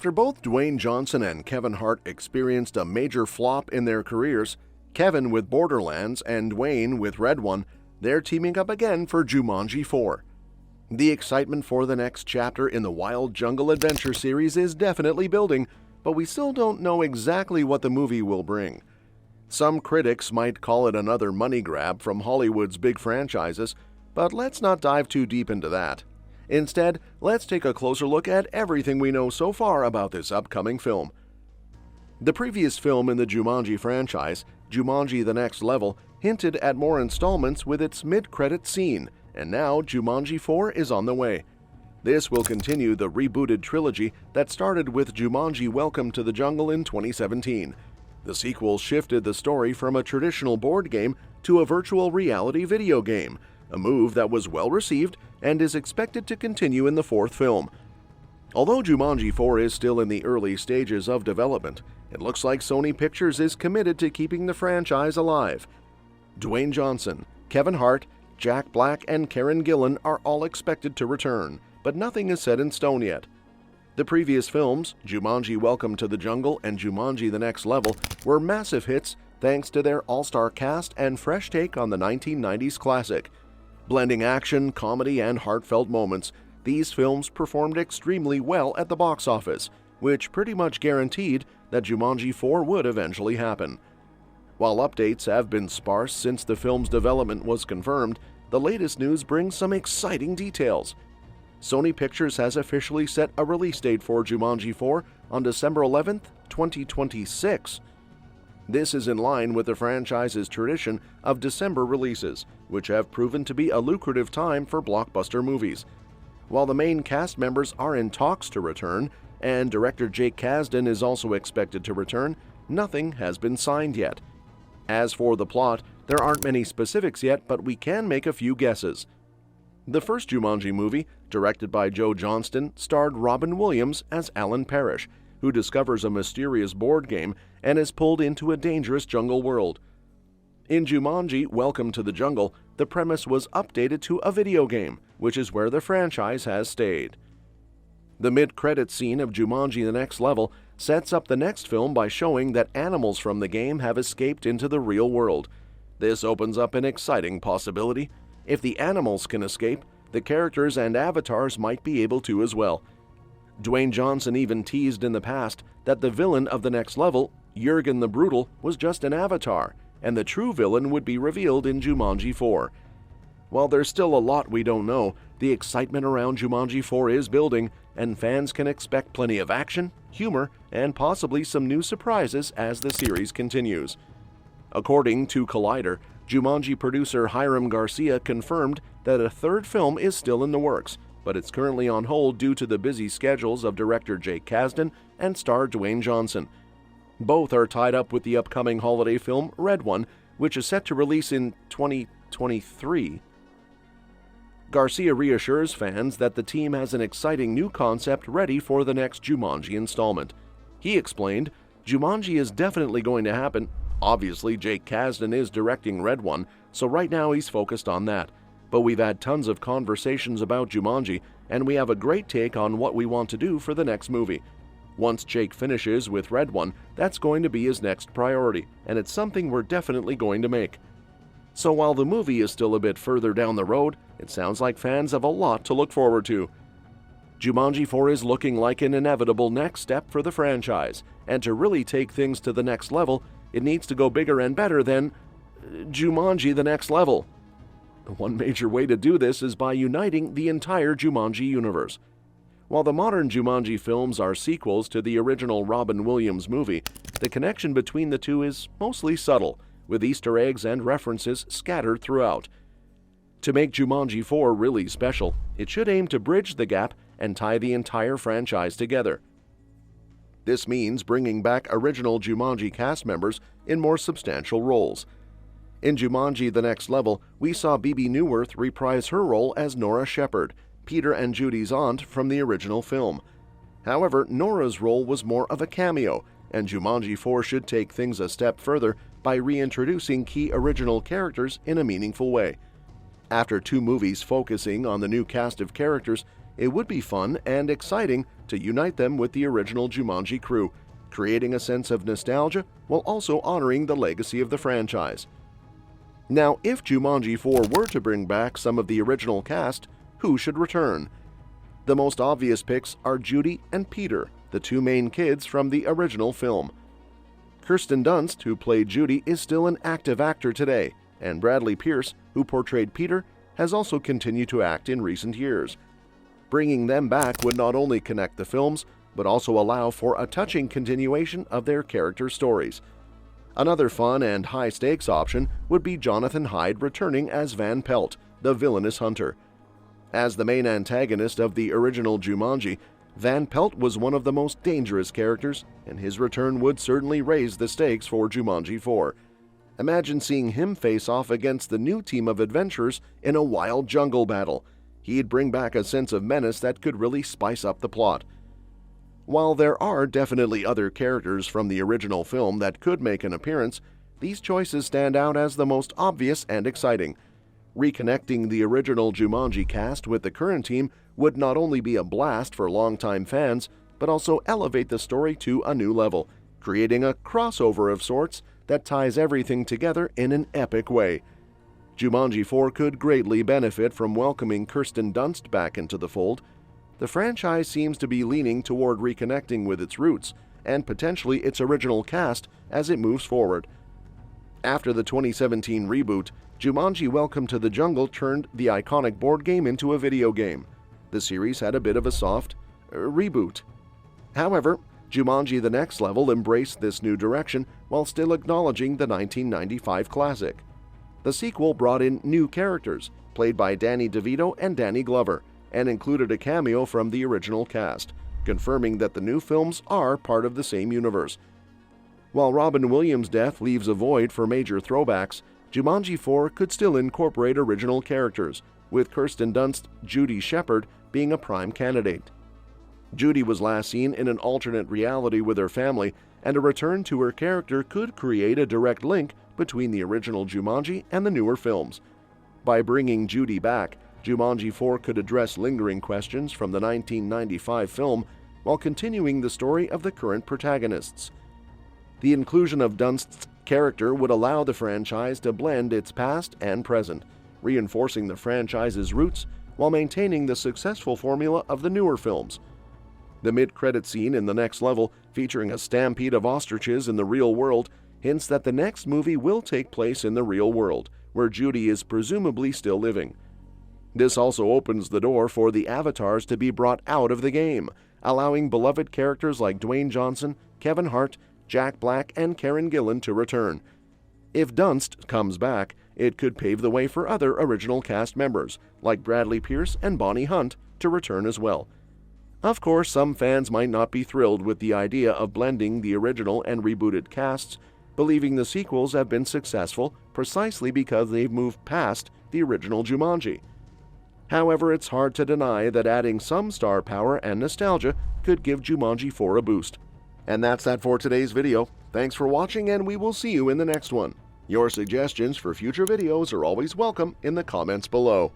After both Dwayne Johnson and Kevin Hart experienced a major flop in their careers, Kevin with Borderlands and Dwayne with Red One, they're teaming up again for Jumanji 4. The excitement for the next chapter in the Wild Jungle Adventure series is definitely building, but we still don't know exactly what the movie will bring. Some critics might call it another money grab from Hollywood's big franchises, but let's not dive too deep into that. Instead, let's take a closer look at everything we know so far about this upcoming film. The previous film in the Jumanji franchise, Jumanji: The Next Level, hinted at more installments with its mid-credit scene, and now Jumanji 4 is on the way. This will continue the rebooted trilogy that started with Jumanji: Welcome to the Jungle in 2017. The sequel shifted the story from a traditional board game to a virtual reality video game, a move that was well received and is expected to continue in the fourth film. Although Jumanji 4 is still in the early stages of development, it looks like Sony Pictures is committed to keeping the franchise alive. Dwayne Johnson, Kevin Hart, Jack Black, and Karen Gillan are all expected to return, but nothing is set in stone yet. The previous films, Jumanji: Welcome to the Jungle and Jumanji: The Next Level, were massive hits thanks to their all-star cast and fresh take on the 1990s classic. Blending action, comedy, and heartfelt moments, these films performed extremely well at the box office, which pretty much guaranteed that Jumanji 4 would eventually happen. While updates have been sparse since the film's development was confirmed, the latest news brings some exciting details. Sony Pictures has officially set a release date for Jumanji 4 on December 11, 2026. This is in line with the franchise's tradition of December releases, which have proven to be a lucrative time for blockbuster movies. While the main cast members are in talks to return, and director Jake Kasdan is also expected to return, nothing has been signed yet. As for the plot, there aren't many specifics yet, but we can make a few guesses. The first Jumanji movie, directed by Joe Johnston, starred Robin Williams as Alan Parrish, who discovers a mysterious board game and is pulled into a dangerous jungle world. In Jumanji: Welcome to the Jungle, the premise was updated to a video game, which is where the franchise has stayed. The mid-credit scene of Jumanji: The Next Level sets up the next film by showing that animals from the game have escaped into the real world. This opens up an exciting possibility. If the animals can escape, the characters and avatars might be able to as well. Dwayne Johnson even teased in the past that the villain of the next level, Jurgen the Brutal, was just an avatar, and the true villain would be revealed in Jumanji 4. While there's still a lot we don't know, the excitement around Jumanji 4 is building, and fans can expect plenty of action, humor, and possibly some new surprises as the series continues. According to Collider, Jumanji producer Hiram Garcia confirmed that a third film is still in the works, but it's currently on hold due to the busy schedules of director Jake Kasdan and star Dwayne Johnson. Both are tied up with the upcoming holiday film Red One, which is set to release in 2023. Garcia reassures fans that the team has an exciting new concept ready for the next Jumanji installment. He explained, "Jumanji is definitely going to happen. Obviously, Jake Kasdan is directing Red One, so right now he's focused on that. But we've had tons of conversations about Jumanji, and we have a great take on what we want to do for the next movie. Once Jake finishes with Red One, that's going to be his next priority, and it's something we're definitely going to make." So while the movie is still a bit further down the road, it sounds like fans have a lot to look forward to. Jumanji 4 is looking like an inevitable next step for the franchise, and to really take things to the next level, it needs to go bigger and better than Jumanji: The Next Level. One major way to do this is by uniting the entire Jumanji universe. While the modern Jumanji films are sequels to the original Robin Williams movie, the connection between the two is mostly subtle, with Easter eggs and references scattered throughout. To make Jumanji 4 really special, it should aim to bridge the gap and tie the entire franchise together. This means bringing back original Jumanji cast members in more substantial roles. In Jumanji: The Next Level, we saw Bebe Neuwirth reprise her role as Nora Shepherd, Peter and Judy's aunt from the original film. However, Nora's role was more of a cameo, and Jumanji 4 should take things a step further by reintroducing key original characters in a meaningful way. After 2 movies focusing on the new cast of characters, it would be fun and exciting to unite them with the original Jumanji crew, creating a sense of nostalgia while also honoring the legacy of the franchise. Now, if Jumanji 4 were to bring back some of the original cast, who should return? The most obvious picks are Judy and Peter, the two main kids from the original film. Kirsten Dunst, who played Judy, is still an active actor today, and Bradley Pierce, who portrayed Peter, has also continued to act in recent years. Bringing them back would not only connect the films, but also allow for a touching continuation of their character stories. Another fun and high-stakes option would be Jonathan Hyde returning as Van Pelt, the villainous hunter. As the main antagonist of the original Jumanji, Van Pelt was one of the most dangerous characters, and his return would certainly raise the stakes for Jumanji 4. Imagine seeing him face off against the new team of adventurers in a wild jungle battle. He'd bring back a sense of menace that could really spice up the plot. While there are definitely other characters from the original film that could make an appearance, these choices stand out as the most obvious and exciting. Reconnecting the original Jumanji cast with the current team would not only be a blast for longtime fans, but also elevate the story to a new level, creating a crossover of sorts that ties everything together in an epic way. Jumanji 4 could greatly benefit from welcoming Kirsten Dunst back into the fold. The franchise seems to be leaning toward reconnecting with its roots and potentially its original cast as it moves forward. After the 2017 reboot, Jumanji Welcome to the Jungle turned the iconic board game into a video game. The series had a bit of a soft reboot. However, Jumanji The Next Level embraced this new direction while still acknowledging the 1995 classic. The sequel brought in new characters, played by Danny DeVito and Danny Glover, and included a cameo from the original cast, confirming that the new films are part of the same universe. While Robin Williams' death leaves a void for major throwbacks, Jumanji 4 could still incorporate original characters, with Kirsten Dunst, Judy Shepherd, being a prime candidate. Judy was last seen in an alternate reality with her family, and a return to her character could create a direct link between the original Jumanji and the newer films. By bringing Judy back, Jumanji 4 could address lingering questions from the 1995 film while continuing the story of the current protagonists. The inclusion of Dunst's character would allow the franchise to blend its past and present, reinforcing the franchise's roots while maintaining the successful formula of the newer films. The mid-credit scene in The Next Level, featuring a stampede of ostriches in the real world, hints that the next movie will take place in the real world, where Judy is presumably still living. This also opens the door for the avatars to be brought out of the game, allowing beloved characters like Dwayne Johnson, Kevin Hart, Jack Black, and Karen Gillan to return. If Dunst comes back, it could pave the way for other original cast members, like Bradley Pierce and Bonnie Hunt, to return as well. Of course, some fans might not be thrilled with the idea of blending the original and rebooted casts, believing the sequels have been successful precisely because they've moved past the original Jumanji. However, it's hard to deny that adding some star power and nostalgia could give Jumanji 4 a boost. And that's that for today's video. Thanks for watching, and we will see you in the next one. Your suggestions for future videos are always welcome in the comments below.